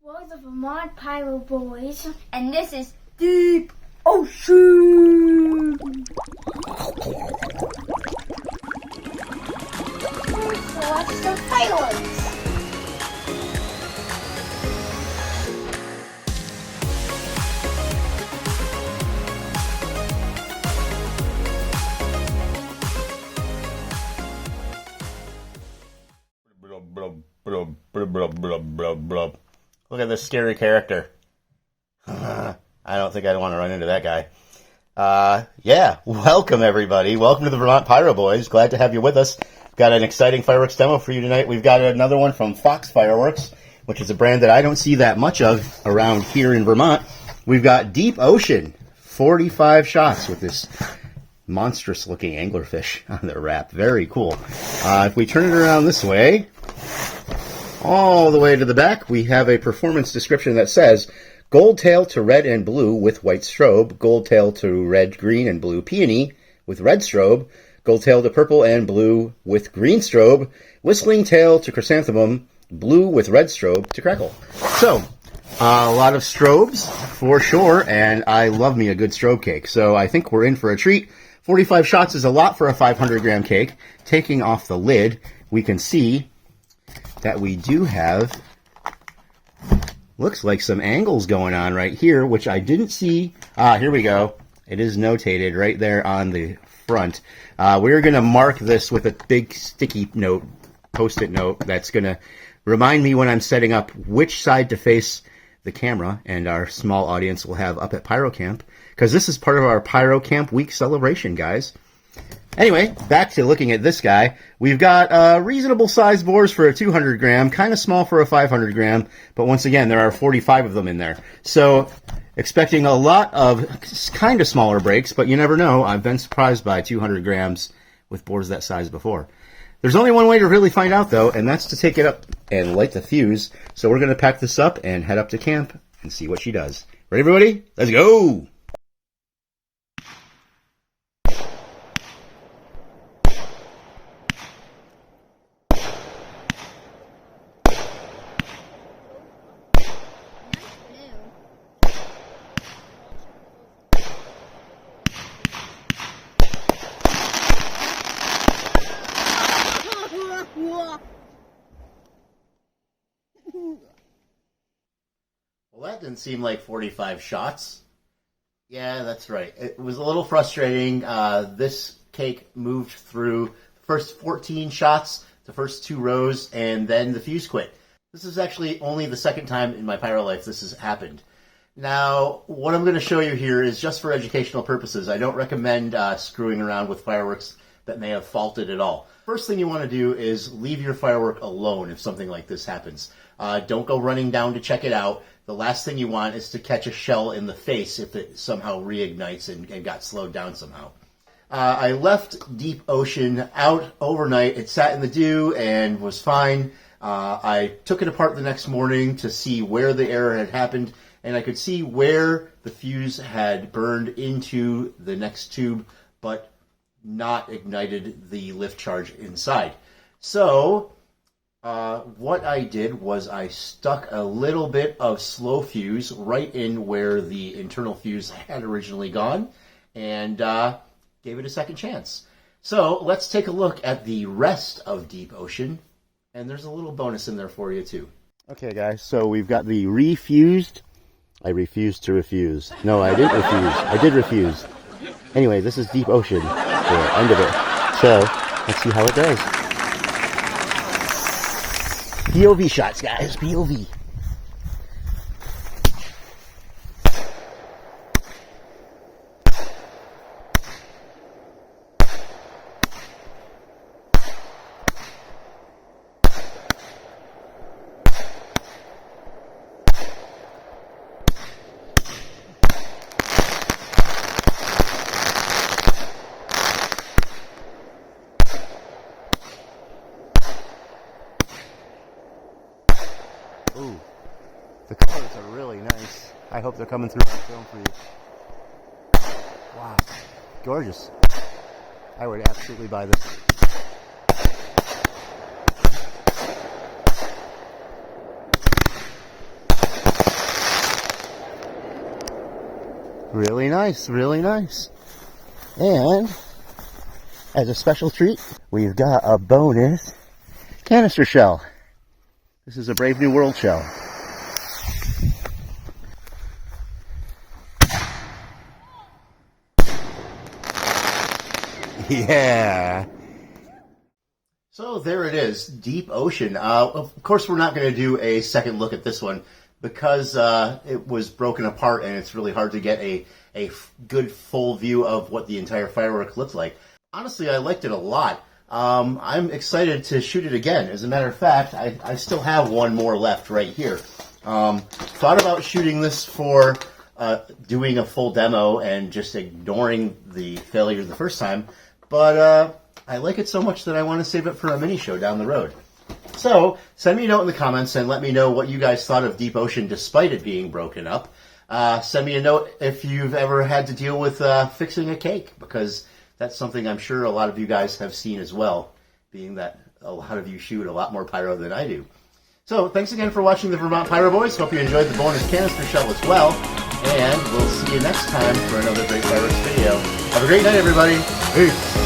We're the Vermont Pyro Boys, and this is Deep Ocean. Let's watch some fireworks. Look at this scary character. I don't think I'd want to run into that guy. Yeah, welcome everybody. Welcome to the Vermont Pyro Boys. Glad to have you with us. Got an exciting fireworks demo for you tonight. We've got another one from Fox Fireworks, which is a brand that I don't see that much of around here in Vermont. We've got Deep Ocean, 45 shots with this monstrous looking anglerfish on their wrap. Very cool. If we turn it around this way, all the way to the back, we have a performance description that says, gold tail to red and blue with white strobe, gold tail to red, green, and blue peony with red strobe, gold tail to purple and blue with green strobe, whistling tail to chrysanthemum, blue with red strobe to crackle. So, a lot of strobes for sure, and I love me a good strobe cake. So I think we're in for a treat. 45 shots is a lot for a 500-gram cake. Taking off the lid, we can see that we do have, looks like some angles going on right here, which I didn't see. Here we go. It is notated right there on the front. We're going to mark this with a big sticky note, post-it note, that's going to remind me when I'm setting up which side to face the camera, and our small audience will have up at Pyro Camp, because this is part of our Pyro Camp Week celebration, guys. Anyway, back to looking at this guy. We've got reasonable size bores for a 200 gram, kind of small for a 500 gram, but once again, there are 45 of them in there. So, expecting a lot of kind of smaller breaks, but you never know. I've been surprised by 200 grams with bores that size before. There's only one way to really find out, though, and that's to take it up and light the fuse. So we're going to pack this up and head up to camp and see what she does. Ready, everybody? Let's go! Well, that didn't seem like 45 shots. Yeah, that's right. It was a little frustrating. This cake moved through the first 14 shots, the first 2 rows, and then the fuse quit. This is actually only the second time in my pyro life this has happened. Now, what I'm going to show you here is just for educational purposes. I don't recommend screwing around with fireworks that may have faulted at all. First thing you want to do is leave your firework alone if something like this happens. Don't go running down to check it out. The last thing you want is to catch a shell in the face if it somehow reignites and got slowed down somehow. I left Deep Ocean out overnight. It sat in the dew and was fine. I took it apart the next morning to see where the error had happened, and I could see where the fuse had burned into the next tube, but not ignited the lift charge inside. So what I did was I stuck a little bit of slow fuse right in where the internal fuse had originally gone, and gave it a second chance. So let's take a look at the rest of Deep Ocean, and there's a little bonus in there for you too. Okay guys, so we've got the refused. I refused to refuse. No, I didn't refuse. I did refuse. Anyway, this is Deep Ocean, the end of it. So, let's see how it does. POV shots, guys. POV. Ooh, the colors are really nice. I hope they're coming through on film for you. Wow, gorgeous. I would absolutely buy this. Really nice, really nice. And as a special treat, we've got a bonus canister shell. This is a Brave New World shell. Yeah. So there it is, Deep Ocean. Of course, we're not going to do a second look at this one because it was broken apart and it's really hard to get a good full view of what the entire firework looked like. Honestly, I liked it a lot. I'm excited to shoot it again. As a matter of fact, I still have one more left right here. Thought about shooting this for doing a full demo and just ignoring the failure the first time, but I like it so much that I want to save it for a mini show down the road. So send me a note in the comments and let me know what you guys thought of Deep Ocean despite it being broken up. Send me a note if you've ever had to deal with fixing a cake, because that's something I'm sure a lot of you guys have seen as well, being that a lot of you shoot a lot more pyro than I do. So thanks again for watching the Vermont Pyro Boys. Hope you enjoyed the bonus canister shell as well. And we'll see you next time for another great fireworks video. Have a great night, everybody. Peace.